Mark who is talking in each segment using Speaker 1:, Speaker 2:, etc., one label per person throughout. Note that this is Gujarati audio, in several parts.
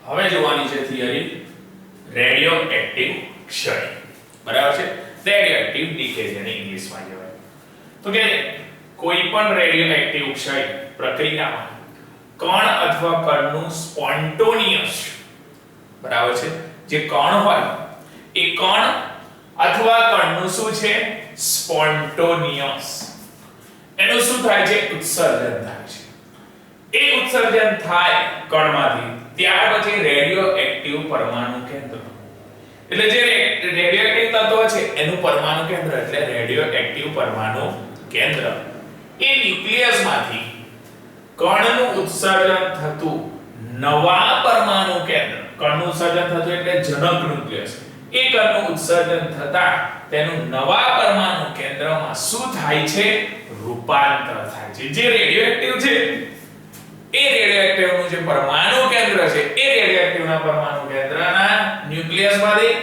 Speaker 1: હવે જોવાની છે થિયરી રેડિયો એક્ટિવ ક્ષય, બરાબર છે? રેડિયો એક્ટિવ ડીકે જેને ઇંગ્લિશમાં કહેવાય. તો કે કોઈ પણ રેડિયો એક્ટિવ ક્ષય પ્રક્રિયામાં કણ અથવા કણનું સ્પોન્ટેનિયસ, બરાબર છે, જે કણ હોય એ કણ અથવા કણનું શું છે? સ્પોન્ટેનિયસ. એનું શું થાય છે? ઉત્સર્જન થાય છે. એ ઉત્સર્જન થાય કણમાંથી, ત્યાર પછી રેડિયો એક્ટિવ પરમાણુ કેન્દ્ર, એટલે જે રેડિયો એક્ટિવ તત્વ છે એનું પરમાણુ કેન્દ્ર એટલે રેડિયો એક્ટિવ પરમાણુ કેન્દ્ર, એ ન્યુક્લિયસમાંથી કણનું ઉત્સર્જન થતું નવા પરમાણુ કેન્દ્ર, કણનું ઉત્સર્જન થતું એટલે જનક ન્યુક્લિયસ, એ કણનું ઉત્સર્જન થતા તેનું નવા પરમાણુ કેન્દ્રમાં શું થાય છે? રૂપાંતર થાય છે. જે રેડિયો એક્ટિવ છે એ રેડિયોએક્ટિવ નું જે પરમાણુ કેન્દ્ર છે એ રેડિયોએક્ટિવ ના પરમાણુ કેન્દ્રના ન્યુક્લિયસમાંથી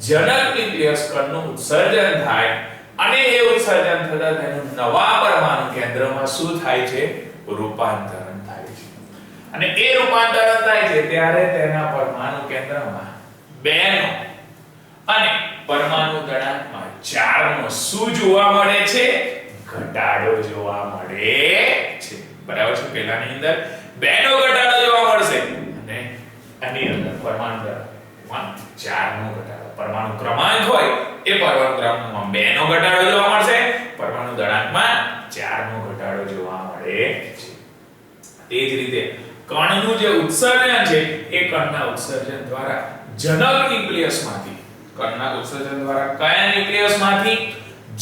Speaker 1: જનક ન્યુક્લિયસ કણનું ઉત્સર્જન થાય અને એ ઉત્સર્જન થતા તેનું નવા પરમાણુ કેન્દ્રમાં શું થાય છે? રૂપાંતરણ થાય છે. અને એ રૂપાંતરણ થાય છે ત્યારે તેના પરમાણુ કેન્દ્રમાં 2 નો અને પરમાણુ દળાંકમાં 4 નો શું જોવા મળે છે? ઘટાડો જોવા મળે છે. બરાબર છે? પહેલાની અંદર 2 નો ઘટાડો જોવા મળશે અને આની અંદર પરમાણુ દળાંકમાં 4 નો ઘટાડો. પરમાણુ ક્રમાંક હોય એ પરમાણુ ક્રમાંકમાં 2 નો ઘટાડો જોવા મળશે, પરમાણુ દળાંકમાં 4 નો ઘટાડો જોવા મળે છે. તે જ રીતે કણનું જે ઉત્સર્જન છે એ કણના ઉત્સર્જન દ્વારા જનક ન્યુક્લિયસમાંથી, કણના ઉત્સર્જન દ્વારા કયા ન્યુક્લિયસમાંથી?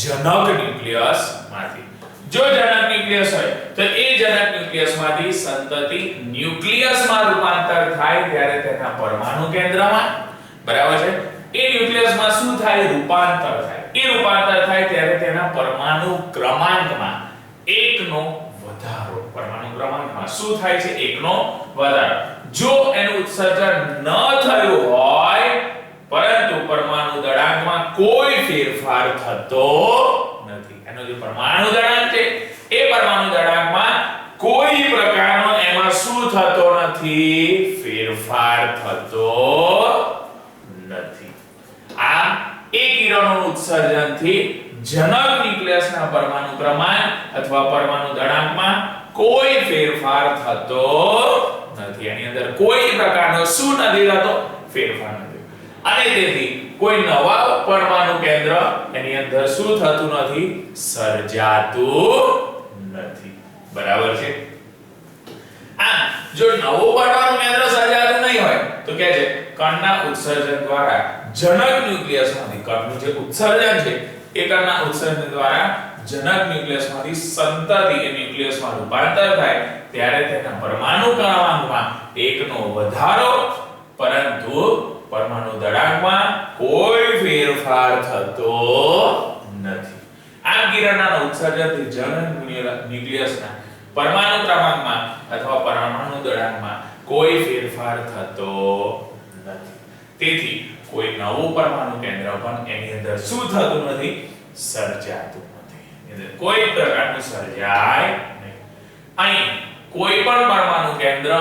Speaker 1: જનક ન્યુક્લિયસમાંથી. જો જનક ન્યુક્લિયસ હોય તો એ જનક ન્યુક્લિયસમાંથી સંતતિ ન્યુક્લિયસમાં રૂપાંતર થાય ત્યારે તેના પરમાણુ કેન્દ્રમાં, બરાબર છે, એ ન્યુક્લિયસમાં શું થાય? રૂપાંતર થાય. એ રૂપાંતર થાય ત્યારે તેના પરમાણુ ક્રમાંકમાં 1 નો વધારો, પરમાણુ ક્રમાંકમાં શું થાય છે? 1 નો વધારો. જો એનું ઉત્સર્જન ન થયું હોય પરંતુ પરમાણુ દળાંકમાં કોઈ ફેરફાર થતો નથી, એનો જે પરમાણુ દળાંક છે એ પરમાણુ દળાંકમાં કોઈ પ્રકારનો એમાં શું થતો નથી? ફેરફાર થતો નથી. આ એ કિરણોનું ઉત્સર્જનથી જનક ન્યુક્લિયસના પરમાણુ ક્રમાંક અથવા પરમાણુ દળાંકમાં કોઈ ફેરફાર થતો નથી. એની અંદર કોઈ પ્રકારનો શું નથી થતો? ફેરફાર નથી. અને તેથી કોઈ નવા પરમાણુ કેન્દ્ર એની અંદર શું થતું નથી? સર્જાતું નથી. બરાબર છે? આ જો નવું પરમાણુ કેન્દ્ર સર્જાતું નહીં હોય તો કે છે કણના ઉત્સર્જન દ્વારા જનક ન્યુક્લિયસમાંથી, કણનું જે ઉત્સર્જન છે એ કણના ઉત્સર્જન દ્વારા જનક ન્યુક્લિયસમાંથી સંતતિ એ ન્યુક્લિયસમાં રૂપાંતર થાય ત્યારે તેના પરમાણુ ક્રમાંકમાં 1 નો વધારો, પરંતુ પરમાણુ દળાંકમાં કોઈ ફેરફાર થતો નથી. આમ કિરણના ઉત્સર્જનથી જનક ન્યુક્લિયસના પરમાણુ ક્રમાંકમાં અથવા પરમાણુ દળાંકમાં કોઈ ફેરફાર થતો નથી. તેથી કોઈ નવું પરમાણુ કેન્દ્ર પણ એની અંદર શું થતું નથી? સર્જાતું નથી. એટલે કોઈ પ્રકારનું સર્જાય નહીં. અહીં કોઈ પણ પરમાણુ કેન્દ્ર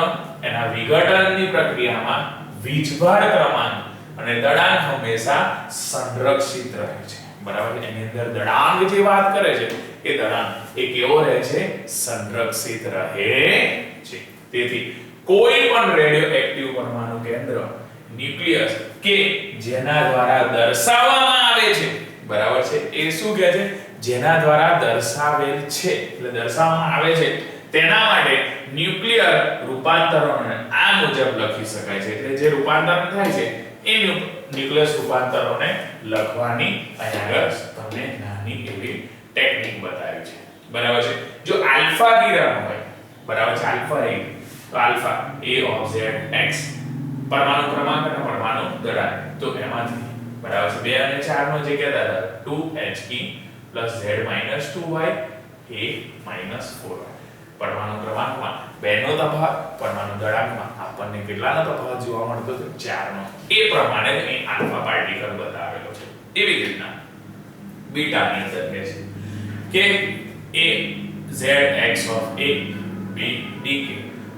Speaker 1: એના વિઘટનની પ્રક્રિયામાં વીજભાર ક્રમાંક અને દળાંક હંમેશા સંરક્ષિત રહે છે. બરાબર? એની અંદર દળાંક જે વાત કરે છે એ દળાંક એ કેવો રહે છે? સંરક્ષિત રહે છે. તેથી કોઈ પણ રેડિયો એક્ટિવ પરમાણુ કેન્દ્ર, ન્યુક્લિયસ કે જેના દ્વારા દર્શાવવામાં આવે છે, બરાબર છે, એ શું કહે છે? જેના દ્વારા દર્શાવેલ છે, એટલે દર્શાવવામાં આવે છે તેના માટે ન્યુક્લિયર રૂપાંતરોને આ મુજબ લખી શકાય છે. એટલે જે રૂપાંતરણ થાય છે એ ન્યુક્લિયસ રૂપાંતરોને લખવાની અહીંયા આગળ તમને નાની એવી ટેકનિક બતાવી છે. બરાબર છે? જો આલ્ફા કિરણ હોય, બરાબર છે, આલ્ફા એ તો alpha a of z x પરમાણુ ક્રમાંક અને પરમાણુ દળાંક, તો એમાંથી, બરાબર છે, 2 અને 4 નો જે કહેતા હતા 2he plus z minus 2y a minus 4y. પરમાણુ ક્રમાંકમાં 2 નો તફાવત, પરમાણુ દળાંકમાં આપણને કેટલાનો તફાવત જોવા મળતો હતો? 4 નો. એ પ્રમાણે અહીં આલ્ફા પાર્ટિકલ બતાવેલો છે. એવી જ રીતના બીટા ની અંદર કહે છે કે a z x of a b dk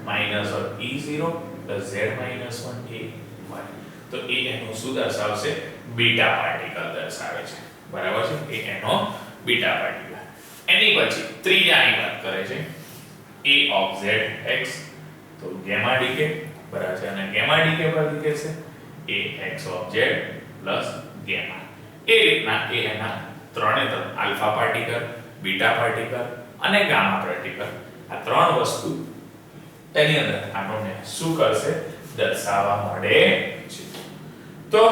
Speaker 1: minus E0 plus Z minus 1 A y. તો એ એનું શું દર્શાવશે? બીટા પાર્ટિકલ દર્શાવે છે. બરાબર છે? એ એનો બીટા પાર્ટિકલ. એની પછી ત્રીજાની વાત કરે છે a of zx. તો ગામા ડીકે બરાબર છે, અને ગામા ડીકે પર લીધે છે ax of z plus gamma. એ રીતના એ એના ત્રણે આલ્ફા પાર્ટિકલ, બીટા પાર્ટિકલ અને ગામા પાર્ટિકલ, આ ત્રણ વસ્તુ એની અંદર આપણને શું કરશે? દર્શાવવા મળે છે. તો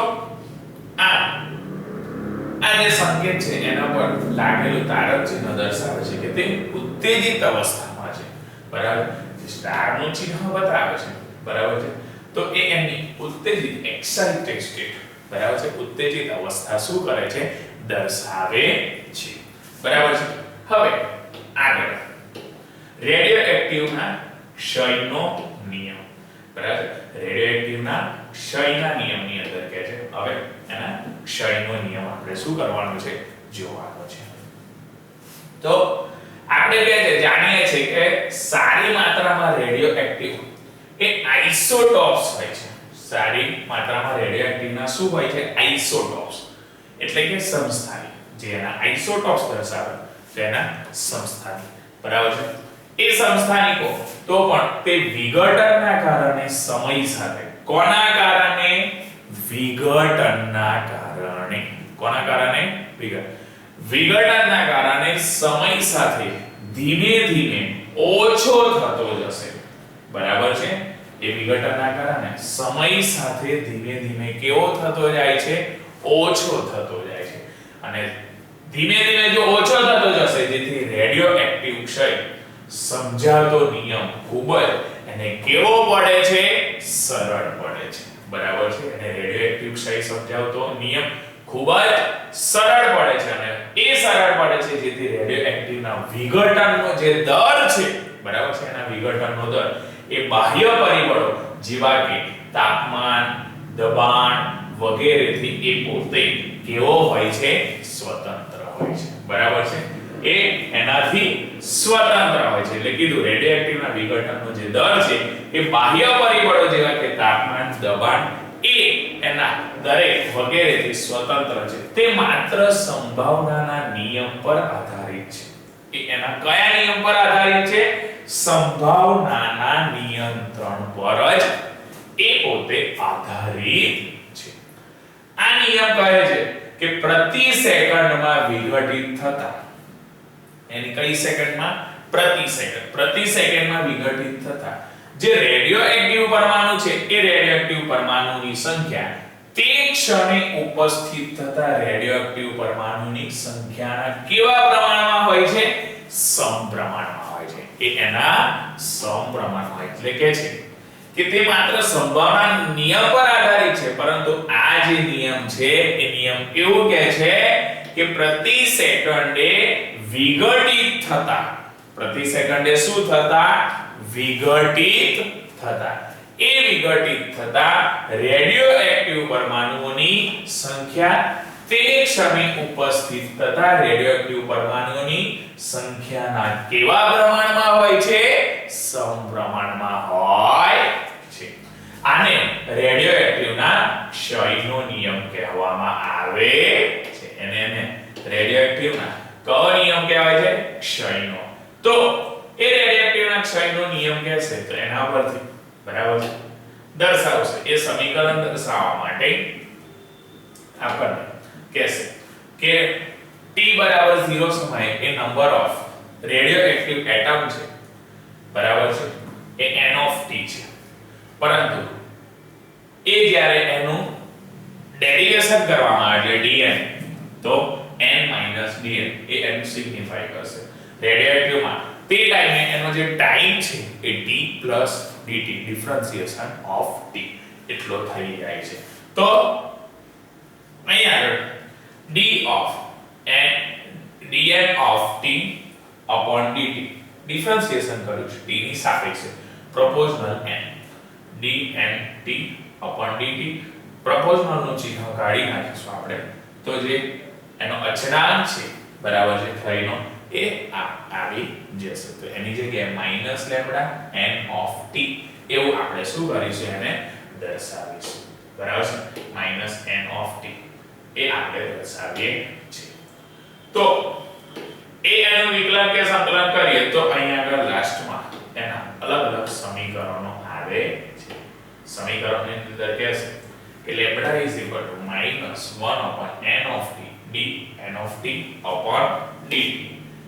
Speaker 1: આ જે સંકેત છે એના પર લાગેલું તારક ચિહ્ન દર્શાવે છે કે તે ઉત્તેજિત અવસ્થામાં છે. બરાબર? સ્ટારનું ચિહ્ન બતાવે છે. બરાબર છે? તો એ એની ઉત્તેજિત એક્સાઇટેડ સ્ટેટ, બરાબર છે, ઉત્તેજિત અવસ્થા શું કરે છે? દર્શાવે છે. બરાબર છે? હવે આગળ રેડિયોએક્ટિવના ક્ષયનો નિયમ. બરાબર? રેડિયોએક્ટિવના ક્ષયના નિયમની અંદર કહે છે. હવે એના ક્ષયનો નિયમ આપણે શું કરવાનો છે? જોવાનો છે. તો આપણે કહે છે, જાણીએ છીએ કે સારી માત્રામાં રેડિયોએક્ટિવ એ આઇસોટોપ્સ હોય છે. સારી માત્રામાં રેડિયોએક્ટિવના શું હોય છે? આઇસોટોપ્સ, એટલે કે સમસ્થાનિક. જે એના આઇસોટોપ્સ દર્શાવે તેના સમસ્થાનિક. બરાબર છે? એ સમસ્થાનિકો તો પણ તે વિઘટનના કારણે સમય સાથે, કોના કારણે? વિઘટનના કારણે. કોના કારણે? વિઘટનના કારણે સમય સાથે ધીમે ધીમે ઓછો થતો જશે. બરાબર છે? એ વિઘટનના કારણે સમય સાથે ધીમે ધીમે કેવો થતો જાય છે? ઓછો થતો જાય છે. અને ધીમે ધીમે જો ઓછો થતો જશે, જેથી રેડિયોએક્ટિવ ક્ષય સમજાવતો નિયમ ખૂબ જ એને કેવો પડે છે? સરળ પડે છે. બરાબર છે? અને રેડિયોએક્ટિવ ક્ષય સમજાવતો નિયમ ખૂબ જ સરળ પડે છે, અને એ સરળ પડે છે જેથી રેડિયોએક્ટિવના વિઘટનનો જે દર છે, બરાબર છે, એના વિઘટનનો દર એ બાહ્ય પરિબળો જેવા કે તાપમાન, દબાણ વગેરેથી એ પોતે કેવો હોય છે? સ્વતંત્ર હોય છે. બરાબર છે? એ એનાથી સ્વતંત્ર હોય છે. એટલે કીધું રેડિયોએક્ટિવના વિઘટનનો જે દર છે એ બાહ્ય પરિબળો જેવા કે તાપમાન, દબાણ એ એના દરેક વગેરેથી સ્વતંત્ર છે. તે માત્ર સંભાવનાના નિયમ પર આધારિત છે. એ એના કયા નિયમ પર આધારિત છે? સંભાવનાના નિયંત્રણ પર જ એ પોતે આધારિત છે. આ નિયમ કહે છે કે પ્રતિ સેકન્ડમાં વિઘટિત થતા, એની કઈ સેકન્ડમાં? પ્રતિ સેકન્ડમાં વિઘટિત થતા જે રેડિયોએક્ટિવ પરમાણુ છે એ રેડિયોએક્ટિવ પરમાણુની સંખ્યા તે ક્ષણે ઉપસ્થિત થતા રેડિયોએક્ટિવ પરમાણુની સંખ્યાના કેવા પ્રમાણમાં હોય છે? સમપ્રમાણમાં હોય છે. એ એના સમપ્રમાણમાં, એટલે કે છે કે તે માત્ર સંભાવના નિયમ પર આધારિત છે, પરંતુ આ જે નિયમ છે એ નિયમ એવું કહે છે કે પ્રતિ સેકન્ડે વિઘટિત થતા, પ્રતિ સેકન્ડે શું થતા? વિઘટિત થતા. એ વિઘટિત થતા રેડિયોએક્ટિવ પરમાણુઓની સંખ્યા તે ક્ષણે ઉપસ્થિત થતા રેડિયોએક્ટિવ પરમાણુઓની સંખ્યાના કેવા પ્રમાણમાં હોય છે? સમપ્રમાણમાં હોય છે. આને રેડિયોએક્ટિવના ક્ષયનો નિયમ કહેવામાં આવે છે. એને રેડિયોએક્ટિવના કયો નિયમ કહેવાય છે? ક્ષયનો. તો એ રેડિયોએક્ટિવના ક્ષયનો નિયમ કહેશે તો એના પરથી, બરાબર છે, દર્શાવશે. એ સમીકરણ દર્શાવવા માટે આપણને કહેશે કે t બરાબર 0 સમયે એ નંબર ઓફ રેડિયોએક્ટિવ એટમ છે, બરાબર છે, એ n of t છે. પરંતુ એ જ્યારે એનું ડેરિવેશન કરવામાં આવે dn, તો n - dn એ એનું સિગ્નિફાય કરશે. રેડિયોએક્ટિવમાં તે ટાઈમે એનો જે ટાઈમ છે એ t + dt, differentiation of t એટલો થઈ જાય છે. તો અહીંયા d of n dn of t upon dt differentiation કર્યું છે t ની સાપેક્ષે, proportional n dn t upon dt. Proportional નું ચિહ્ન કાઢી નાખીશું આપણે, તો જે એનો અચળાંક છે, બરાબર છે, ક્ષયનો, એ આવી જશે. તો એની જગ્યાએ minus lambda n of t એવું આપણે શું કરીશું એને દર્શાવીશું. બરાબર છે, માઈનસ n ઓફ t એ આપણે દર્શાવીએ છીએ. તો એ એનું વિકલન કે સંકલન કરીએ તો અહીંયા આગળ લાસ્ટમાં એના અલગ અલગ સમીકરણો આવે છે. સમીકરણની અંદર કહે છે કે lambda is equal to minus 1 upon n of t dn of t upon dt.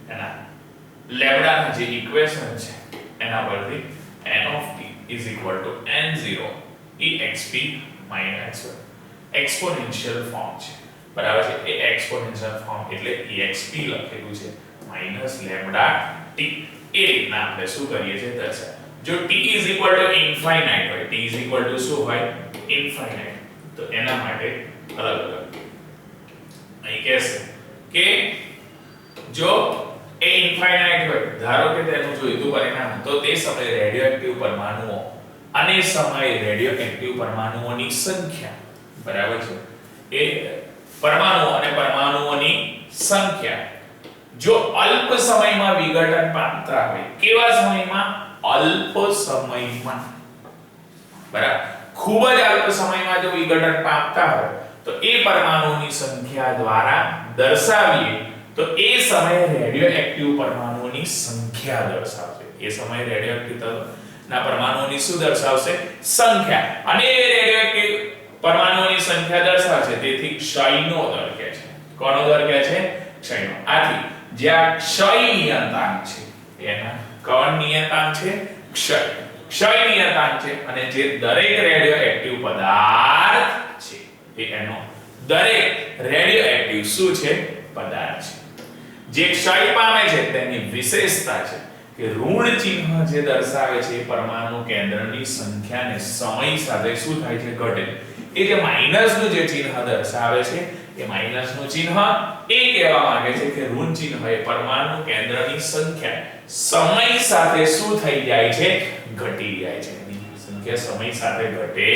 Speaker 1: એના લેમ્બડાના જે ઇક્વેશન છે એના પરથી n of t is equal to n0 exp minus exponential form છે. બરાબર છે, એ એક્સપોનેન્શિયલ ફોર્મ એટલે exp લખેલું છે માઈનસ લેમ્બડા t. એ રીતના આપણે શું કરીએ છીએ દર્શાવ. જો t is equal to infinite હોય, t ઇઝ ઇક્વલ ટુ શું હોય ઇન્ફાઇનાઇટ, તો એના માટે અલગ અલગ અહીં કહેશે કે જો એ ઇન્ફાઇનાઇટ હોય, ધારો કે તેનું જોઈતું પરિણામ તો તે સમયે રેડિયોએક્ટિવ પરમાણુઓ અને સમયે રેડિયોએક્ટિવ પરમાણુઓની સંખ્યા, બરાબર છે, એ પરમાણુઓ અને પરમાણુઓની સંખ્યા જો અલ્પ સમયમાં વિઘટન પામતા હોય, કેવા સમયમાં અલ્પ સમયમાં, બરાબર, ખૂબ જ અલ્પ સમયમાં જો વિઘટન પામતા હોય તો એ પરમાણુઓની સંખ્યા દ્વારા દર્શાવીએ તો એ સમયે રેડિયોએક્ટિવ પરમાણુઓની સંખ્યા દર્શાવશે. એ સમયે રેડિયોએક્ટિવ ના પરમાણુઓની શું દર્શાવશે સંખ્યા, અને એ રેડિયોએક્ટિવ પરમાણુઓની સંખ્યા દર્શાવશે. તેથી ક્ષયનો દર કહે છે. કોનો દર કહે છે ક્ષયનો. આથી જ્યાં ક્ષય નિયતાંક છે એના કણ નિયતાંક છે ક્ષય, ક્ષય નિયતાંક છે, અને જે દરેક રેડિયોએક્ટિવ પદાર્થ છે એ એનો દરેક રેડિયોએક્ટિવ શું છે પદાર્થ છે. જે ક્ષય પામે છે તેની વિશેષતા છે કે ઋણ ચિહ્ન જે દર્શાવે છે પરમાણુ કેન્દ્રની સંખ્યાને સમય સાથે શું થાય છે ઘટે. એ જે માઈનસ નું જે ચિહ્ન દર્શાવે છે એ માઈનસ નું ચિહ્ન એ કહેવા માંગે છે કે ઋણ ચિહ્ન એ પરમાણુ કેન્દ્રની સંખ્યા સમય સાથે શું થઈ જાય છે ઘટી જાય છે. એની સંખ્યા સમય સાથે ઘટે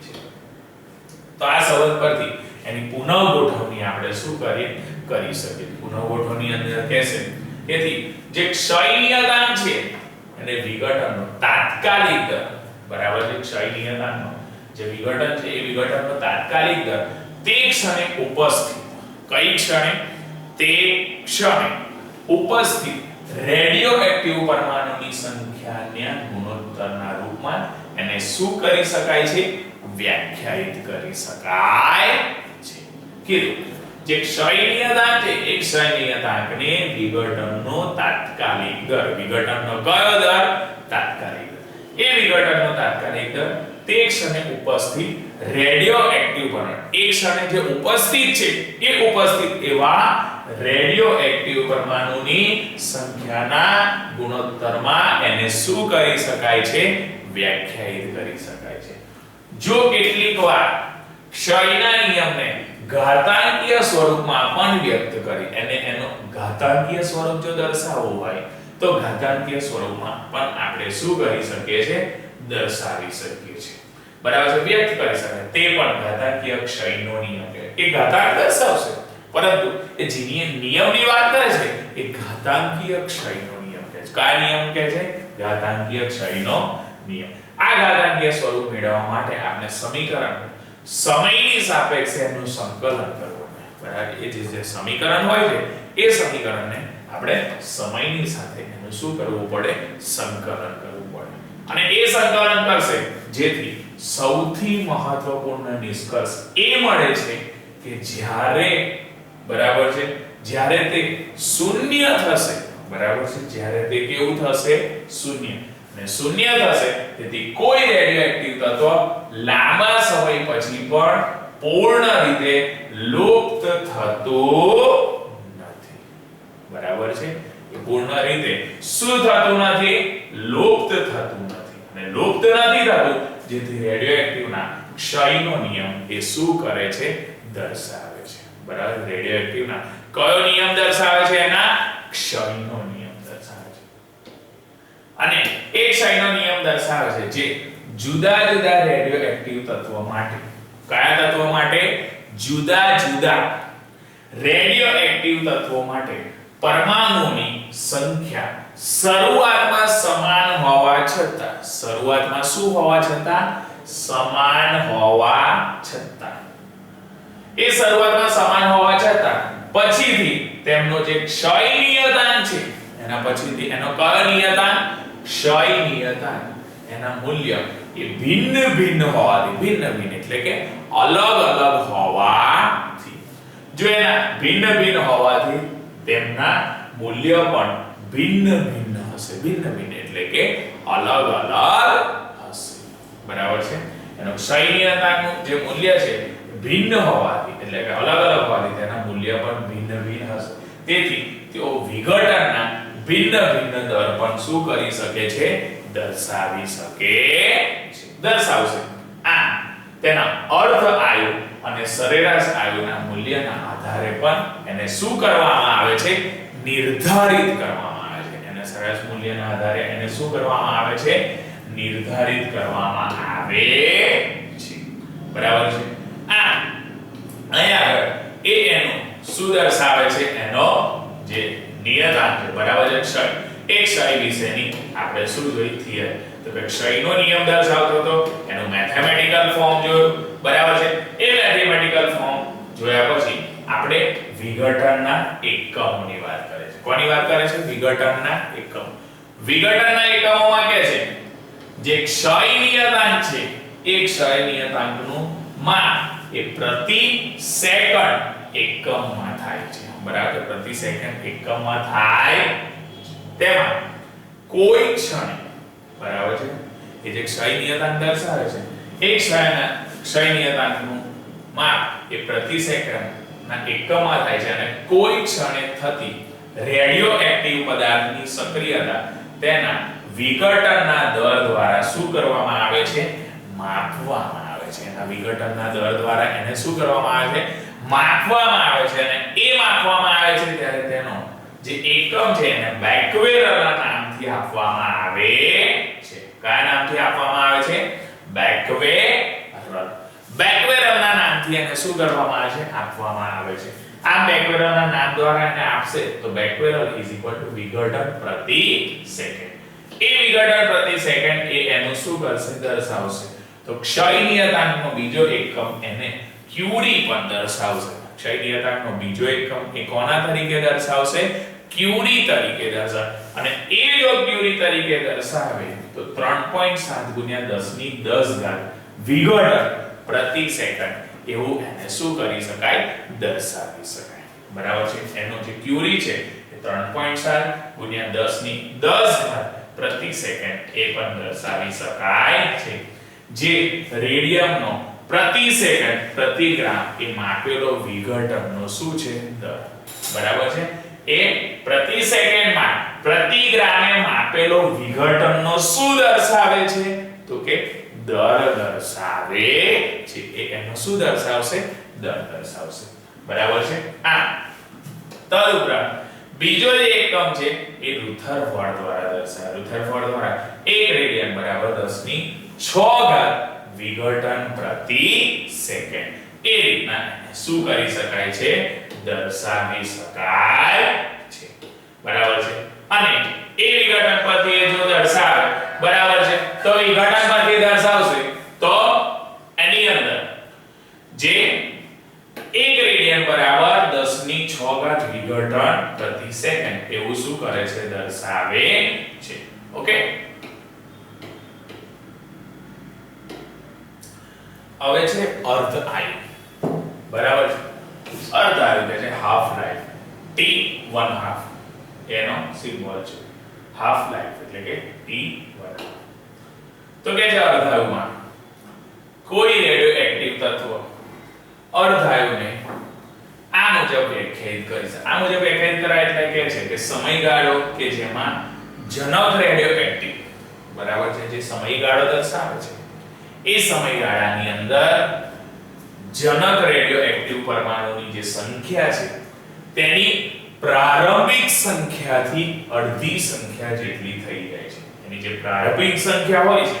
Speaker 1: છે. તો આ સંબંધ પરથી એની પુનઃગોઠવણી આપણે શું કરી શકીએ. પુનઃગોઠવણી અંદર કહેશે તેથી જે ક્ષય નિયતાંક છે અને વિઘટનનો તાત્કાલિક દર, બરાબર છે, ક્ષય નિયતાંકનો જે વિઘટન છે એ વિઘટનનો તાત્કાલિક દર તે ક્ષણે ઉપસ્થિત, કઈ ક્ષણે તે ક્ષણે ઉપસ્થિત રેડિયોએક્ટિવ પરમાણુની સંખ્યાના ગુણોત્તરના રૂપમાં એને શું કરી શકાય છે વ્યાખ્યાયિત કરી શકાય છે. કીધું જે ક્ષય નિયતાંક છે એ ક્ષય નિયતાંકને વિઘટનનો તાત્કાલિક દર, વિઘટનનો કયો દર તાત્કાલિક દર, એ વિઘટનનો તાત્કાલિક દર તે ક્ષણે ઉપસ્થિત રેડિયોએક્ટિવ પરમાણુ, એ ક્ષણે જે ઉપસ્થિત છે એ ઉપસ્થિત એવા રેડિયોએક્ટિવ પરમાણુની સંખ્યાના ગુણોત્તરમાં એને શું કરી શકાય છે વ્યાખ્યાયિત કરી શકાય છે. જો કેટલીકવાર ક્ષયના નિયમને ઘાતાંકીય સ્વરૂપમાં પણ વ્યક્ત કરી અને એનો ઘાતાંકીય સ્વરૂપ જો દર્શાવવું હોય તો ઘાતાંકીય સ્વરૂપમાં પણ આપણે શું કરી શકીએ છીએ દર્શાવી શકીએ છીએ. બરાબર છે, વ્યક્ત કરી શકાય. તે પણ ઘાતાંકીય ક્ષયનો નિયમ છે. એ ઘાતાંક દર્શાવશે, પરંતુ એ જે નિયમની વાત કરે છે એ ઘાતાંકીય ક્ષયનો નિયમ કહે છે. કયા નિયમ કહે છે ઘાતાંકીય ક્ષયનો નિયમ. આ ઘાતાંકીય સ્વરૂપ મેળવવા માટે આપણે સમીકરણ સમયની સાપેક્ષે એનું સંકલન કરવું. બરાબર, એ જે સમીકરણ હોય છે એ સમીકરણને આપણે સમયની સાથે એનું શું કરવું પડે સંકલન કરવું પડે. અને એ સંકલન કરશે જેથી સૌથી મહત્વપૂર્ણ નિષ્કર્ષ એ મળે છે કે જ્યારે, બરાબર છે, જ્યારે તે શૂન્ય થશે, બરાબર છે, જ્યારે તે કેવું થશે શૂન્ય, અને શૂન્ય થશે તેથી કોઈ રેડિયોએક્ટિવ તત્વ લાંબા સમય પછી પણ પૂર્ણ રીતે લુપ્ત થતું નથી. બરાબર છે, એ પૂર્ણ રીતે શું થતું નથી લુપ્ત થતું નથી. અને લુપ્ત નથી થતું જેથી રેડિયોએક્ટિવના ક્ષયનો નિયમ એ શું કરે છે દર્શાવે છે. બરાબર, રેડિયોએક્ટિવના કયો નિયમ દર્શાવે છે એના ક્ષયનો નિયમ દર્શાવે છે. અને એ ક્ષયનો નિયમ દર્શાવે છે જે જુદા જુદા રેડિયોએક્ટિવ તત્વો માટે, કયા તત્વો માટે જુદા જુદા રેડિયોએક્ટિવ તત્વો માટે પરમાણુની સંખ્યા શરૂઆતમાં સમાન હોવા છતાં, શરૂઆતમાં શું હોવા છતાં? સમાન હોવા છતાં, એ શરૂઆતમાં સમાન હોવા છતાં પછીથી તેમનો જે ક્ષય નિયતાંક છે, એના પછીથી એનો કયો નિયતાંક? ક્ષય નિયતાંક, એના મૂલ્ય એ ભિન્ન ભિન્ન હોવાથી, ભિન્ન ભિન્ન એટલે કે અલગ અલગ હોવાથી, જો એના ભિન્ન ભિન્ન હોવાથી તેમના મૂલ્ય પણ ભિન્ન ભિન્ન હશે. ભિન્ન ભિન્ન એટલે કે અલગ અલગ હશે. બરાબર છે? એનો ક્ષય નિયતાંકનું જે મૂલ્ય છે ભિન્ન હોવાથી એટલે કે અલગ અલગ હોવાથી તેના મૂલ્ય પણ ભિન્ન ભિન્ન હશે. તેથી તેઓ વિઘટનના ભિન્ન ભિન્ન દર પણ શું કરી શકે છે? દર્શાવી શકે છે, દર્શાવશે. આ તેના અર્ધ આયુ અને સરેરાશ આયુના મૂલ્યના આધારે પણ એને શું કરવામાં આવે છે? નિર્ધારિત કરવામાં આવે છે. એને સરેરાશ મૂલ્યના આધારે એને શું કરવામાં આવે છે? નિર્ધારિત કરવામાં આવે છે. બરાબર છે? આ અહીંયા આગળ એ એનું શું દર્શાવે છે? એનો જે નિયતાંક છે, બરાબર છે, ક્ષય. એ ક્ષય વિશેની આપણે શું જોઈ? થિયરી. તો કે ક્ષયનો નિયમ દર્શાવતો હતો, એનું મેથેમેટિકલ ફોર્મ જોયું. બરાબર છે? એ મેથેમેટિકલ ફોર્મ જોયા પછી આપણે વિઘટનના એકમોની વાત કરે છે. કોની વાત કરે છે? વિઘટનના એકમ. વિઘટનના એકમોમાં કે છે જે ક્ષય નિયતાંક છે, એ ક્ષય નિયતાંકનું માપ એ પ્રતિ સેકન્ડ એકમમાં થાય છે. બરાબર? પ્રતિ સેકન્ડ એકમમાં થાય. તેમાં કોઈ ક્ષણે, બરાબર છે, એ જે ક્ષય નિયતાંક દર્શાવે છે, એ ક્ષય નિયતાંકનું માપ એ પ્રતિ સેકન્ડના એકમમાં થાય છે અને કોઈ ક્ષણે થતી રેડિયોએક્ટિવ પદાર્થની સક્રિયતા તેના વિઘટનના દર દ્વારા શું કરવામાં આવે છે? માપવામાં આવે છે. એના વિઘટનના દર દ્વારા એને શું કરવામાં આવે છે? માપવામાં આવે છે. અને એ માપવામાં આવે છે ત્યારે તેનો જે એકમ છે એને બેકવેરલના નામથી આપવામાં આવે છે. કયા નામથી આપવામાં આવે છે? બેકવેરલ. બેકવેરલના નામથી એને શું કરવામાં આવે છે? આપવામાં આવે છે. આ બેકવેરલના નામ દ્વારા એને આપશે તો બેકવેરલ વિઘટન પ્રતિ સેકન્ડ. એ વિઘટન પ્રતિ સેકન્ડ એ એનું શું કરશે? દર્શાવશે. તો ક્ષય નિયતાંકનો બીજો એકમ એને ક્યુરી પણ દર્શાવશે. ક્ષય નિયતાંકનો બીજો એકમ એ કોના તરીકે દર્શાવશે? ક્યુરી તરીકે દર્શાવે. અને એ જો ક્યુરી તરીકે દર્શાવે તો 3.7 × 10⁻10 વિઘટન પ્રતિ સેકન્ડ એવું એને શું કરી શકાય? દર્શાવી શકાય. બરાબર છે? એનો જે ક્યુરી છે એ 3.7 × 10⁻10 પ્રતિ સેકન્ડ એ પણ દર્શાવી શકાય છે. જે રેડિયમનો પ્રતિ સેકન્ડ પ્રતિ ગ્રામ એ માપેલો વિઘટનનો શું છે? દર. બરાબર છે? એ પ્રતિ સેકન્ડમાં પ્રતિ ગ્રામે માપેલો વિઘટનનો શું દર્શાવે છે? તો કે દર દર્શાવે છે. એ એનો શું દર્શાવશે? દર દર્શાવશે. બરાબર છે? આ તદુપરાંત બીજો જે એકમ છે એ રુથરફોર્ડ દ્વારા દર્શાવે. રુથરફોર્ડ દ્વારા 1 રેડિયન બરાબર 10⁶ વિઘટન પ્રતિ સેકન્ડ એ રીતના શું કરી શકાય છે? દર્શાવી શકાય છે. બરાબર છે? અને એ વિઘટન પરથી જો દર્શાવે, બરાબર છે, તો વિઘટન પરથી દર્શાવશે તો એની અંદર જે 1 રેડિયન બરાબર 10⁶ વિઘટન પ્રતિ સેકન્ડ એવું શું કરે છે? દર્શાવે છે. ઓકે? હવે છે અર્ધ આયુ. બરાબર છે? અર્ધ આયુ કે છે હાફ લાઈફ. T1/2 એનો સિમ્બોલ છે. હાફ લાઈફ એટલે કે T1/2. તો કે છે અર્ધ આયુમાં કોઈ રેડિયોએક્ટિવ તત્વ અર્ધ આયુને આ મુજબ વ્યાખ્યાયિત કરી છે. આ મુજબ વ્યાખ્યાયિત કરાય એટલે કે છે કે સમયગાળો કે જેમાં જનક રેડિયોએક્ટિવ, બરાબર છે, જે સમયગાળો દર્શાવે છે એ સમયગાળાની અંદર જનક રેડિયોએક્ટિવ પરમાણુની જે સંખ્યા છે તેની પ્રારંભિક સંખ્યાથી અડધી સંખ્યા જેટલી થઈ જાય છે. એની જે પ્રારંભિક સંખ્યા હોય છે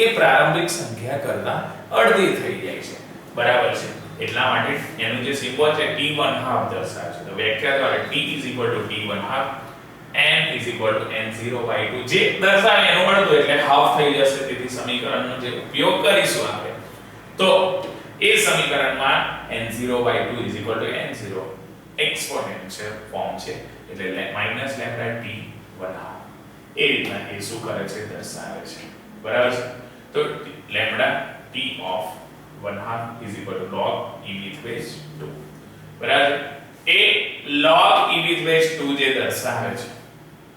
Speaker 1: એ પ્રારંભિક સંખ્યા કરતા અડધી થઈ જાય છે. બરાબર છે? એટલા માટે એનું જે સિમ્બોલ છે t1/2 દર્શાવે છે. તો વ્યાખ્યા દ્વારા t t1/2 n n0/2 જે દર્શાવે એનું અડધું એટલે હાફ થઈ જશે. તેથી સમીકરણનો જે ઉપયોગ કરીશું આપણે તો એ સમીકરણમાં n0/2 n0 એક્સ્પોનેન્શિયલ ફોર્મ છે એટલે -λt1/2 એ રીતના એ શું કરે છે દર્શાવે છે. બરાબર છે. તો λt of 1/2 log e with base 2. બરાબર. એ log e with base 2 જે દર્શાવે છે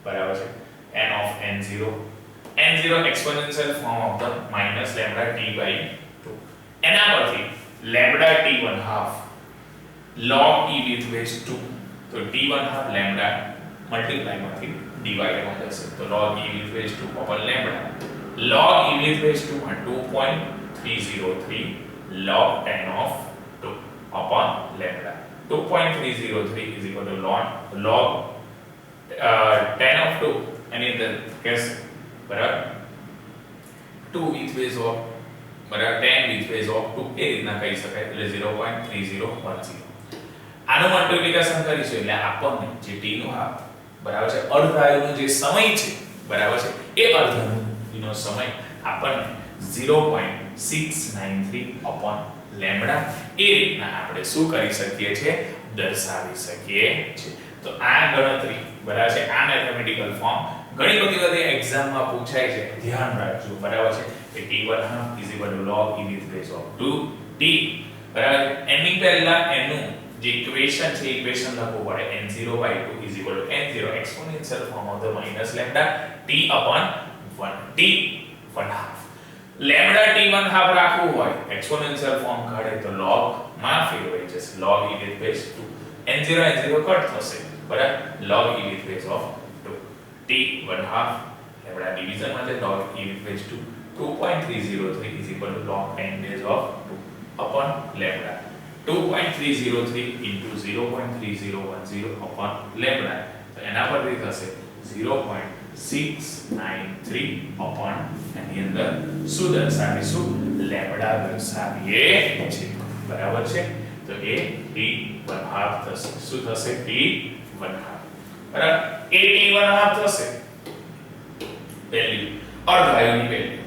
Speaker 1: બરાબર છે n of n0 exponential form of the -λt/2 એના પરથી λt1/2 log e with base 2 તો t1/2 લેમ્બડા મલ્ટીપ્લાય માંથી ડિવાઇડ માં જશે તો log e with base 2 upon lambda log e with base 2 માં 2.303 log 10 of 2 upon lambda 2.303 is equal to log 10 of 2 એની અંદર કેસ બરાબર 2 with base of બરાબર 10 with base of 2 એ રીતના કહી શકાય એટલે 0.3010 આનું મલ્ટીપ્લિકેશન કરીશું એટલે આપણને જે t નો બરાબર છે અર્ધાયુનો જે સમય છે બરાબર છે એ અર્ધાયુનો સમય આપણને 0.693 upon લેમ્બડા એ રીતના આપણે શું કરી શકીએ છીએ દર્શાવી શકીએ છીએ. તો આ ગણતરી બરાબર છે આ મેથેમેટિકલ ફોર્મ ઘણી બધી એક્ઝામમાં પૂછાય છે. ધ્યાન રાખજો બરાબર છે કે t1/2 log e with base of 2t બરાબર. એની પહેલા એનું જે ઇક્વેશન છે ઇક્વેશન લખવું પડે n0/2 n0 exponential form of the minus lambda t upon 1 t1/2 lambda t1/2 રાખવું હોય એક્સ્પોનેન્શિયલ ફોર્મ કાઢે તો log માં ફેરવાઈ જશે log e with base 2 n0 cut થશે બરાબર log e with base of 2 t1/2 lambda division માં છે log e with base 2 2.303 is equal to log 10 base of 2 upon lambda 2.303 into 0.3010 upon lambda તો એના પરથી થશે 0.693 upon એની અંદર શું દર્શાવીશું લેમ્બડા દર્શાવીએ છીએ બરાબર છે. તો એ t1/2 થશે. શું થશે t1/2 બરાબર એ t1/2 થશે વેલ્યુ અર્ધાયુની વેલ્યુ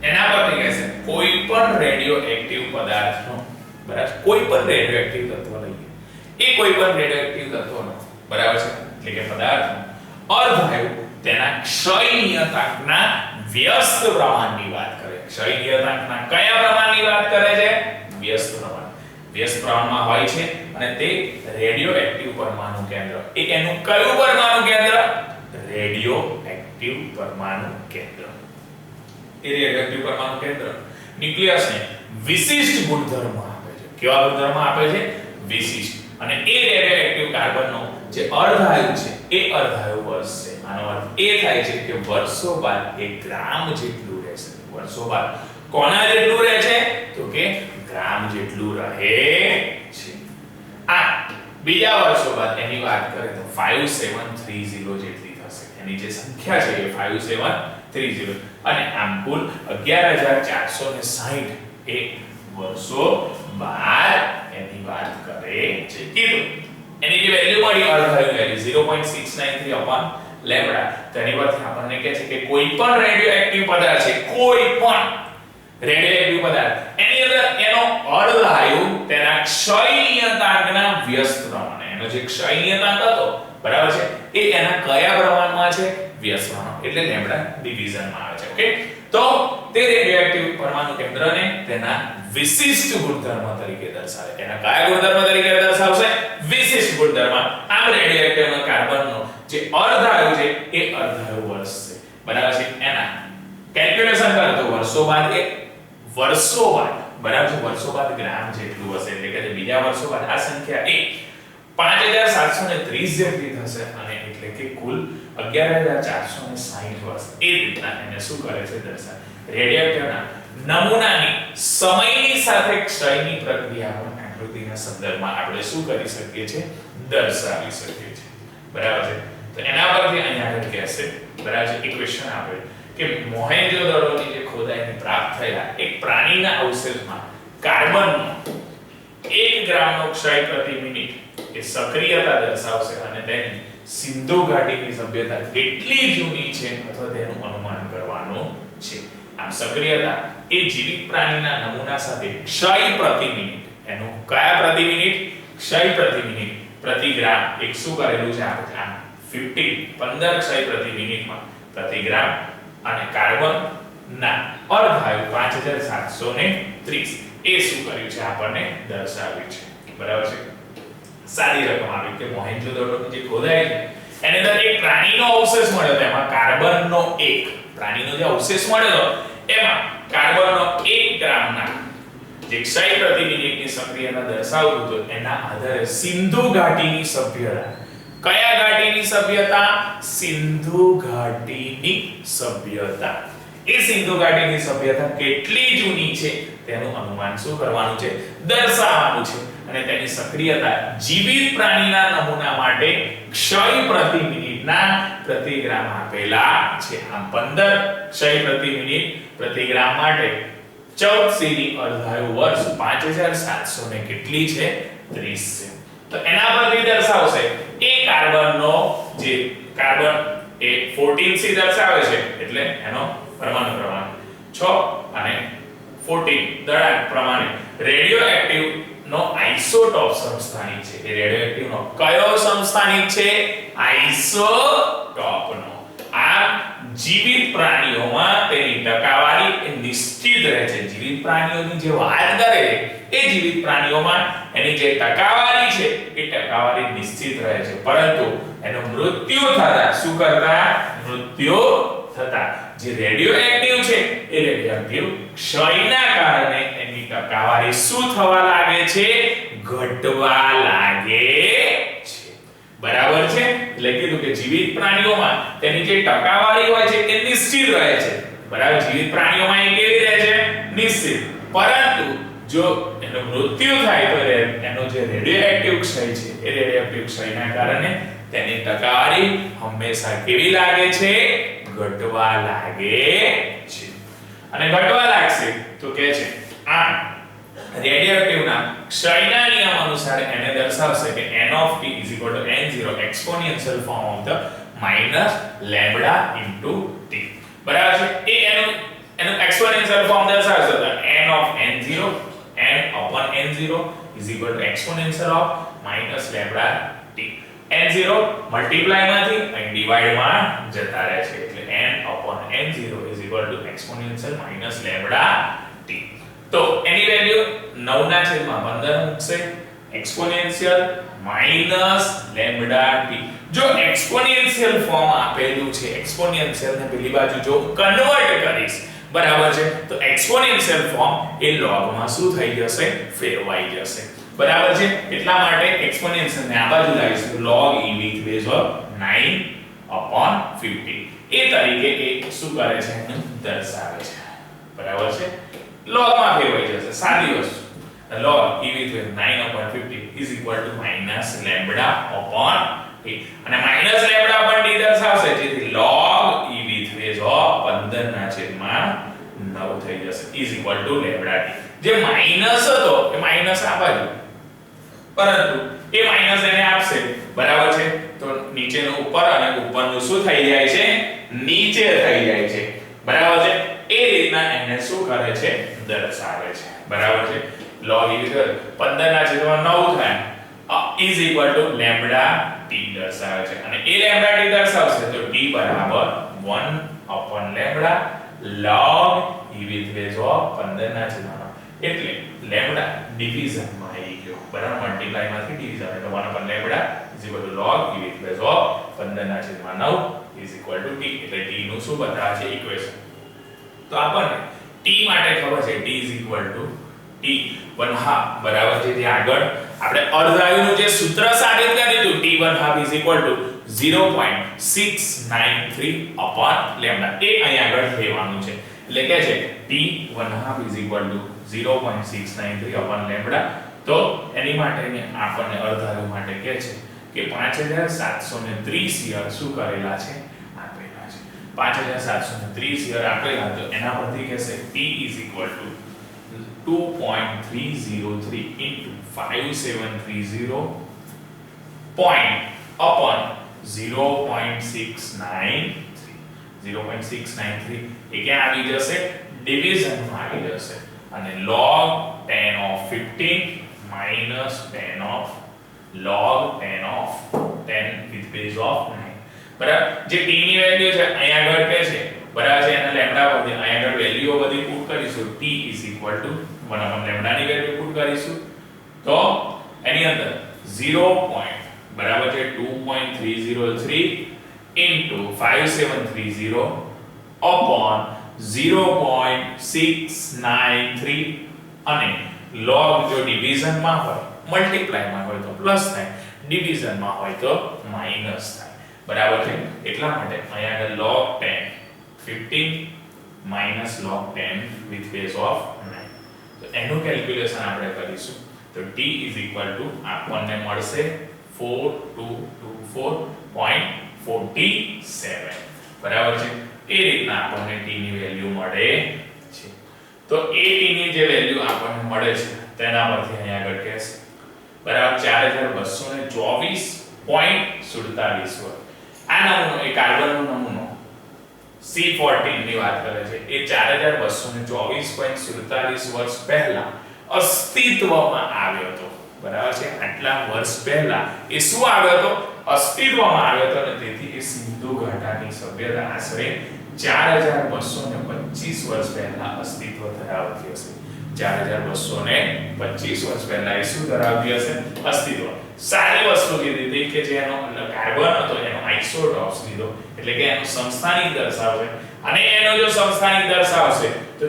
Speaker 1: એના પરથી કહેશે કોઈ પણ રેડિયો એક્ટિવ પદાર્થનો બરાબર કોઈ પણ રેડિયો એક્ટિવ તત્વ લઈએ એ કોઈ પણ રેડિયો એક્ટિવ તત્વનો બરાબર છે એટલે કે પદાર્થનો અર્ધાયુ તેના ક્ષય નિયતાંકના વ્યસ્ત પ્રમાણની વાત કરે. ક્ષય નિયતાંકના કયા પ્રમાણની વાત કરે છે? વ્યસ્ત પ્રમાણ. વ્યસ્ત પ્રમાણમાં હોય છે અને તે રેડિયો એક્ટિવ પરમાણુ કેન્દ્ર એ એનું કયું પરમાણુ કેન્દ્ર? રેડિયો એક્ટિવ પરમાણુ કેન્દ્ર. એ રેડિયો એક્ટિવ પરમાણુ કેન્દ્ર ન્યુક્લિયસને વિશિષ્ટ ગુણધર્મો આપે છે. કેવા ગુણધર્મો આપે છે? વિશિષ્ટ. અને એ રેડિયો એક્ટિવ કાર્બનનો જે અર્ધાયુ છે એ અર્ધાયુ વર્ષ છે. આનો અર્થ એ થાય છે કે વર્ષો બાદ 1 ગ્રામ જેટલું રહેશે. વર્ષો બાદ કોના જેટલું રહે છે? તો કે ગ્રામ જેટલું રહે છે. આ બીજા વર્ષો બાદ એની વાત કરીએ તો 5730 જેટલી થશે. એની જે સંખ્યા છે એ 5730 અને આમ કુલ 11460 એ વર્ષો બાદ એની વાત કરે છે. કીધું એની જે વેલ્યુ મળી અર્ધાયુ વેલ્યુ 0.693 upon લેમ્બડા તેની પરથી આપણને કહે છે કે કોઈ પણ રેડિયો એક્ટિવ પદાર્થ છે કોઈ પણ રેડિયો એક્ટિવ પદાર્થ એની અંદર એનો અર્ધાયુ તેના ક્ષય નિયતાંકના વ્યસ્ત પ્રમાણે એનો જે ક્ષય નિયતાંક હતો બરાબર છે એ એના કયા પ્રમાણમાં છે? વ્યસ્ત પ્રમાણ એટલે લેમ્બડા ડિવિઝનમાં આવે છે. ઓકે તો તે રેડિયો એક્ટિવ પરમાણુ કેન્દ્રને તેના વિશિષ્ટ ગુણધર્મ તરીકે દર્શાવે. એના કયા ગુણધર્મ તરીકે દર્શાવશે? વિશિષ્ટ ગુણધર્મ. આમ રેડિયો એક્ટિવ કાર્બનનો જે અર્ધાયુ છે એ અર્ધાયુ વર્ષ છે બરાબર છે. એના કેલ્ક્યુલેશન કરો તો વર્ષો બાદ બરાબર છે વર્ષો બાદ ગ્રામ જેટલું હશે એટલે કે બીજા વર્ષો બાદ આ સંખ્યા એ 5730 જેટલી થશે અને એટલે કે કુલ 11460 વર્ષ. એ રીતના એને શું કરે છે દર્શાવે. રેડિયો એક્ટિવના નમૂનાની સમયની સાથે ક્ષયની પ્રક્રિયાના આકૃતિના સંદર્ભમાં આપણે શું કરી શકીએ છીએ? દર્શાવી શકીએ છીએ બરાબર છે. તો એના પરથી અહીંયા આગળ કહેશે બરાબર છે ઇક્વેશન આપે કે મોહેન્જો-દડોની જે ખોદાઈને પ્રાપ્ત થયેલા એક પ્રાણીના અવશેષમાં કાર્બનનો ગ્રામનો ક્ષય પ્રતિ મિનિટ એ સક્રિયતા દર્શાવશે અને તેની સિંધુ ઘાટીની સભ્યતા કેટલી જૂની છે અથવા તેનું અનુમાન કરવાનું છે. આમ સક્રિયતા એ જીવિત પ્રાણીના નમૂના સાથે ક્ષય પ્રતિ મિનિટ એનું કયા પ્રતિ મિનિટ ક્ષય પ્રતિ મિનિટ પ્રતિ ગ્રામ એક શું કરેલું છે આપણે આ 15 ક્ષય પ્રતિ મિનિટમાં પ્રતિ ગ્રામ અને કાર્બન ના અર્ધાયુ 5730 એ શું કર્યું છે આપણને દર્શાવ્યું છે. બરાબર છે. સારી રકમ આવી કે મોહેન્જો-દડોની જે ખોદાઈ છે એની અંદર એક પ્રાણીનો અવશેષ મળ્યો એમાં કાર્બનનો એક પ્રાણીનો જે અવશેષ મળ્યો એમાં કાર્બનનો 1 ગ્રામના જે ક્ષય પ્રતિ મિનિટની સક્રિયતા દર્શાવતું હતું એના આધારે સિંધુ ઘાટીની સભ્યતા કયા ઘાટીની સભ્યતા સિંધુ ઘાટીની સભ્યતા એ સિંધુ ઘાટીની સભ્યતા કેટલી જૂની છે તેનું અનુમાન શું કરવાનું છે દર્શાવવાનું છે અને તેની સક્રિયતા જીવિત પ્રાણીના નમૂના માટે ક્ષય પ્રતિ મિનિટના પ્રતિ ગ્રામ આપેલા છે. આમ 15 ક્ષય પ્રતિ મિનિટ પ્રતિ ગ્રામ માટે 14 સીની અર્ધાયુ વર્ષ 5700 ને કેટલી છે 30 છે. તો એના પરથી દર્શાવશે એ કાર્બનનો જે કાર્બન એ 14 સી દર્શાવે છે એટલે એનો પરમાણુ ક્રમાંક 6 અને 14 દળાંક પ્રમાણે રેડિયોએક્ટિવ નો આઇસોટોપ સમસ્થાનિક છે. એ રેડિયોએક્ટિવ નો કયો સમસ્થાનિક છે આઇસોટોપ નો. આ જીવિત પ્રાણીઓમાં તેની ટકાવારી એ નિશ્ચિત રહે છે. જીવિત પ્રાણીઓની જે વાત કરે એ જીવિત પ્રાણીઓમાં એની જે ટકાવારી છે એ ટકાવારી નિશ્ચિત રહે છે પરંતુ એનો મૃત્યુ થતા શું કરતા મૃત્યુ થતા જે રેડિયોએક્ટિવ છે એ રેડિયોએક્ટિવ ક્ષયના કારણે એની ટકાવારી શું થવા લાગે છે ઘટવા લાગે છે. બરાબર છે. એટલે કીધું કે જીવિત પ્રાણીઓમાં તેની જે ટકાવારી હોય છે એ નિશ્ચિત રહે છે. બરાબર. જીવિત પ્રાણીઓમાં એ કેવી રહે છે નિશ્ચિત પરંતુ જો એનું મૃત્યુ થાય તો એનો જે રેડિયોએક્ટિવ ક્ષય છે એ રેડિયોએક્ટિવ ક્ષયના કારણે તેની ટકાવારી હંમેશા કેવી લાગે છે ઘટવા લાગે છે. અને ઘટવા લાગશે તો કે છે આ રેડિયોએક્ટિવના ક્ષયના નિયમ અનુસાર એને દર્શાવશે કે n of t n0 exponential form of the minus lambda into t. બરાબર છે. એ એનું exponential form દર્શાવશે તો n of n0 n upon n0 exponential of minus lambda t. n0 multiply માંથી અને ડિવાઇડ માં જતા રહે છે એટલે n upon n0 exponential minus lambda t. તો એની વેલ્યુ 9 ના છેદમાં 15 મૂકશે exponential minus lambda t. જો exponential ફોર્મ આપેલું છે exponential ને પેલી બાજુ જો કન્વર્ટ કરીશ બરાબર છે તો exponential ફોર્મ એ log માં શું થઈ જશે ફેરવાઈ જશે. બરાબર છે. એટલા માટે exponential ને આ બાજુ લાવીશું log e with base of 9/50 એ તરીકે એ શું કરે છે એનું દર્શાવે છે. બરાબર છે. log માં ફેરવાઈ જશે. સાદી વસ્તુ log e with base 9/50 is equal to minus lambda upon t અને minus lambda upon t દર્શાવશે જેથી log e with base of 15 ના છેદમાં 9 થઈ જશે is equal to lambda t. જે માઈનસ હતો એ માઈનસ આ બાજુ પરંતુ એ માઈનસ એને આપશે. બરાબર છે. તો નીચેનું ઉપર અને ઉપરનું શું થઈ જાય છે નીચે થઈ જાય છે. બરાબર છે. એ રીતના એને શું કરે છે દર્શાવે છે. બરાબર છે. log e 15 ના છેદમાં 9 થાય is equal to lambda t દર્શાવે છે અને એ lambda t દર્શાવશે તો t બરાબર 1 upon lambda log e with base of 15 ના છેદમાં એટલે lambda ડિવિઝન માં આવી ગયો. બરાબર. મલ્ટીપ્લાય માંથી ડિવિઝન એટલે 1 upon lambda is equal to log e with base of 15 ના છેદમાં 9 is equal to t એટલે t નું શું બતાવે છે ઇક્વેશન. તો આપણને t માટે ખબર છે t is equal to t 1/2 બરાબર છે. જે આગળ આપણે અર્ધાયુનું જે સૂત્ર સાબિત કર્યું હતું t 1/2 is equal to 0.693 upon lambda એ અહીં આગળ લેવાનું છે એટલે કે છે t 1/2 is equal to 0.693 upon lambda. તો એની માટે આપણને અર્ધાયુ માટે કહે છે કે 5730 યર શું કરેલા છે આપેલા છે 5730 યર આપેલા તો એના પરથી કહેશે p is equal to 2.303 into 5730 point upon 0.693 એ ક્યાં આવી જશે ડિવિઝનમાં આવી જશે અને log 10 of 15 minus 10 of log 10 of 10 with base of 9 બરાબર જે t ની વેલ્યુ છે અહીંયા આગળ કે છે બરાબર છે અને લેમ્ડા પરથી અહીંયા આગળ વેલ્યુઓ બધી પુટ કરીશું t 1 upon લેમ્ડા ની વેલ્યુ પુટ કરીશું તો એની અંદર 0. બરાબર છે 2.303 into 5730 upon 0.693 અને log જો ડિવિઝન માં હોય મલ્ટીપ્લાય માં હોય તો પ્લસ થાય ડિવિઝન માં હોય તો માઈનસ થાય બરાબર છે એટલા માટે અહીંયા આગળ log 10 15 minus log 10 with base of 9 તો એનું કેલ્ક્યુલેશન આપણે કરીશું તો t આપણને મળશે 4224.47 બરાબર છે એ રીતના આપણને t ની વેલ્યુ મળે છે તો એ t ની જે વેલ્યુ આપણને મળે છે તેના પરથી અહીંયા આગળ કહેશે બરાબર 4224.47 આ નમૂનો એ કાર્બનનો નમૂનો C14 ની વાત કરે છે એ 4224.47 વર્ષ પહેલા અસ્તિત્વમાં આવ્યો હતો બરાબર છે આટલા વર્ષ પહેલા એ શું આવ્યો હતો અસ્તિત્વમાં આવ્યો હતો અને તેથી એ સિંધુ ઘાટાની સભ્યતા આશરે 4225 વર્ષ પહેલા અસ્તિત્વ ધરાવતી હશે 4225 વર્ષ પહેલા એ શું ધરાવતી હશે અસ્તિત્વ સારી વસ્તુ કીધી હતી કે જેનો કાર્બન હતો એનો આઇસોટોપ્સ લીધો એટલે કે એનો સમસ્થાનિક દર્શાવશે અને એનો જો સમસ્થાનિક દર્શાવશે તો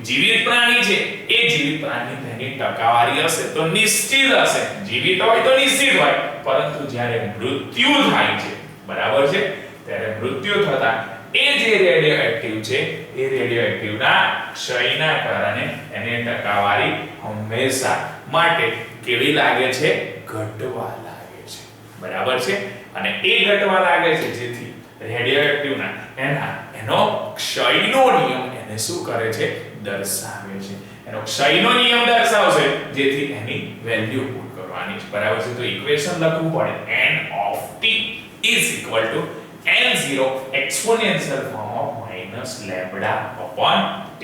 Speaker 1: જીવિત પ્રાણી છે એ જીવિત પ્રાણી તેની ટકાવારી હશે તો નિશ્ચિત હશે જીવિત હોય તો નિશ્ચિત હોય પરંતુ જ્યારે મૃત્યુ થાય છે બરાબર છે ત્યારે મૃત્યુ થતા એ જે રેડિયોએક્ટિવ છે એ રેડિયોએક્ટિવના ક્ષયના કારણે એને ટકાવારી હંમેશા માટે કેવી લાગે છે ઘટવા લાગે છે બરાબર છે અને એ ઘટવા લાગે છે જેથી રેડિયોએક્ટિવના એનો ક્ષયનો નિયમ એને શું કરે છે દર્શાવે છે એનો ક્ષયનો નિયમ દર્શાવશે જેથી એની વેલ્યુ પુટ કરવાની છે બરાબર છે તો ઇક્વેશન લખવું પડે n of t is equal to n0 exponential form of minus lambda upon t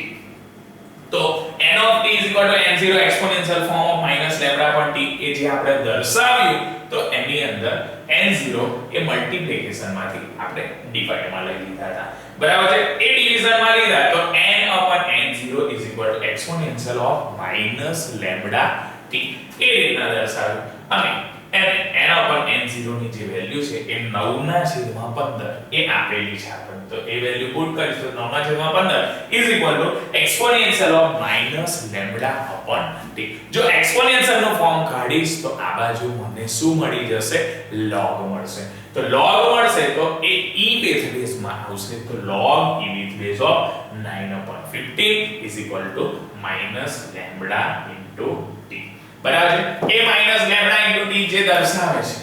Speaker 1: તો n of t is equal to n0 exponential form of minus lambda upon t એ જે આપણે દર્શાવ્યું તો એની અંદર n0 એ મલ્ટીપ્લિકેશન માંથી આપણે ડિવાઇડ માં લઈ લીધા હતા બરાબર છે એ ડિવિઝન માં લીધા તો n upon n0 is equal to exponential of minus lambda t એ રીતના દર્શાવ્યું અને n upon n0 ની જે વેલ્યુ છે એ 9/15 એ આપેલી છે આપણને તો એ વેલ્યુ પુટ કરીશું 9/15 is equal to exponential of minus lambda upon t જો exponential નું ફોર્મ કાઢીશ તો આ બાજુ મને શું મળી જશે log મળશે તો log મળશે તો એ e with base માં આવશે તો log e with base of 9/15 is equal to minus lambda into t બરાબર છે a minus lambda into t જે દર્શાવે છે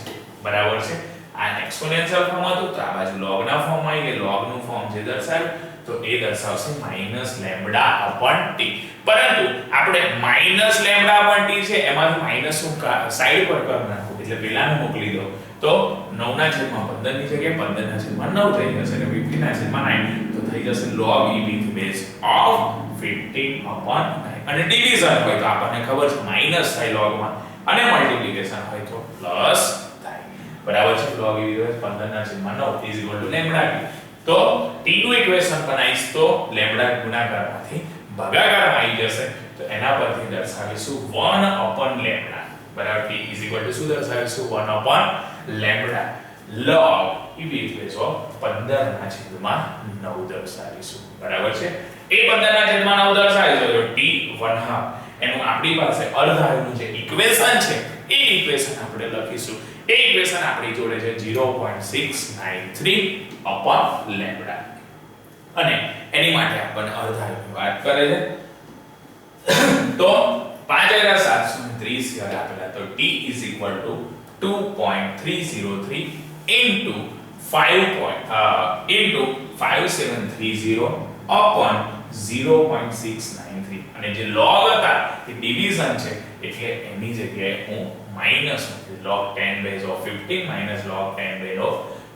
Speaker 1: બરાબર છે આ એક્સ્પોનેન્શિયલ ફોર્મ હતું તો આ બાજુ log ના ફોર્મ માં કે log નું ફોર્મ જે દર્શાવે તો એ દર્શાવશે minus lambda upon t પરંતુ આપણે minus lambda upon t છે એમાંથી માઈનસ નું સાઈડ પર કરી નાખો એટલે પેલાને મોકલી દો તો 9/15 ની જગ્યાએ 15/9 થઈ જશે અને 15/9 તો થઈ જશે log e with base of 15 upon 9 અને ડિવિઝન હોય તો આપણને ખબર છે માઈનસ થાય log માં અને મલ્ટીપ્લિકેશન હોય તો પ્લસ થાય બરાબર છે log e with base 15/9 is equal to lambda તો t નું ઇક્વેશન બનાવીશ તો લેમ્બડા ગુણાકારમાંથી ભાગાકારમાં આવી જશે તો એના પરથી દર્શાવીશું 1 upon લેમ્બડા બરાબર t is equal to શું દર્શાવીશું 1 upon lambda log e with base of 15/9 દર્શાવીશું બરાબર છે એ 15/9 દર્શાવીશું તો t 1/2 એનું આપણી પાસે અર્ધાયુનું જે ઇક્વેશન છે એ ઇક્વેશન આપણે લખીશું એ ઇક્વેશન આપણી જોડે છે 0.693 upon lambda અને એની માટે આપણને અર્ધાયુની વાત કરે છે તો 5730 યાદ આપેલા તો t is equal to 2.303 into 5730 upon 0.693 અને જે log હતા એ ડિવિઝન છે એટલે એની જગ્યાએ હું માઈનસ મૂકીશ log 10 base of 15 minus log 10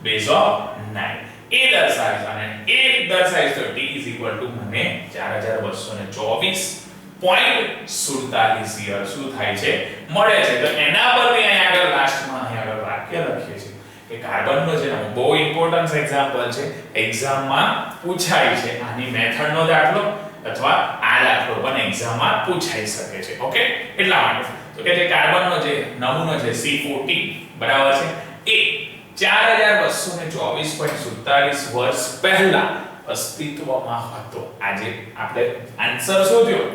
Speaker 1: base of 9 એ દર્શાવીશ અને એ દર્શાવીશ તો t is equal to મને 4224.47 યર શું થાય છે મળે છે તો એના પરથી અહીં આગળ લાસ્ટમાં અહીં આગળ વાક્ય લખીએ છીએ કે કાર્બનનો જે બહુ ઇમ્પોર્ટન્ટ એક્ઝામ્પલ છે એક્ઝામમાં પૂછાય છે આની મેથડનો દાખલો અથવા આ દાખલો પણ એક્ઝામમાં પૂછાઈ શકે છે ઓકે એટલા માટે તો કે જે કાર્બનનો જે નમૂનો છે C14 બરાબર છે એ 4224.47 વર્ષ પહેલા અસ્તિત્વમાં હતો આજે આપણે આન્સર શોધ્યો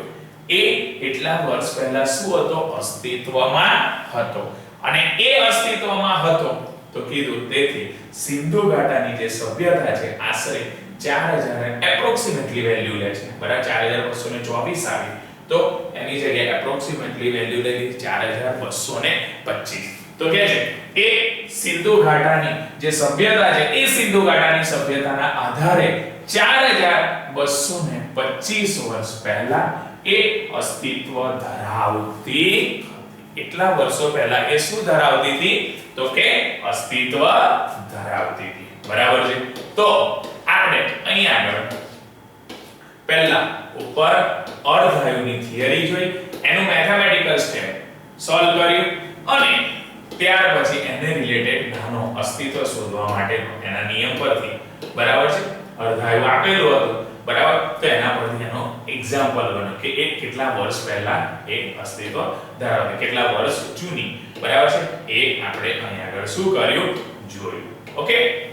Speaker 1: એ એટલા વર્ષ પહેલા શું હતો અસ્તિત્વમાં હતો અને એ અસ્તિત્વમાં હતો તો કીધું તેથી સિંધુ ઘાટાની જે સભ્યતા છે આશરે 4000 એપ્રોક્સિમેટલી વેલ્યુ લે છે બરાબર 4224 આવી તો એની જગ્યાએ એપ્રોક્સિમેટલી વેલ્યુ લઈ 4225 તો કે છે એ સિંધુ ઘાટાની જે સભ્યતા છે એ સિંધુ ઘાટાની સભ્યતાના આધારે 4225 વર્ષ પહેલા એ અસ્તિત્વ ધરાવતી એટલા વર્ષો પહેલા એ શું ધરાવતી હતી તો કે અસ્તિત્વ ધરાવતી હતી બરાબર છે તો આપણે અહીં આગળ પહેલા ઉપર અર્ધઆયુની થિયરી જોઈ એનું મેથેમેટિકલ સ્ટેપ સોલ્વ કર્યું અને ત્યાર પછી એને રિલેટેડ નાનો અસ્તિત્વ શોધવા માટેનો એના નિયમ પરથી બરાબર છે અર્ધઆયુ આપેલું હતું બરાબર તો એના પરથી એનો એક્ઝામ્પલ બન્યો કે એ કેટલા વર્ષ પહેલા એ અસ્તિત્વ ધરાવતી કેટલા વર્ષ જૂની બરાબર છે એ આપણે અહીં આગળ શું કર્યું જોયું ઓકે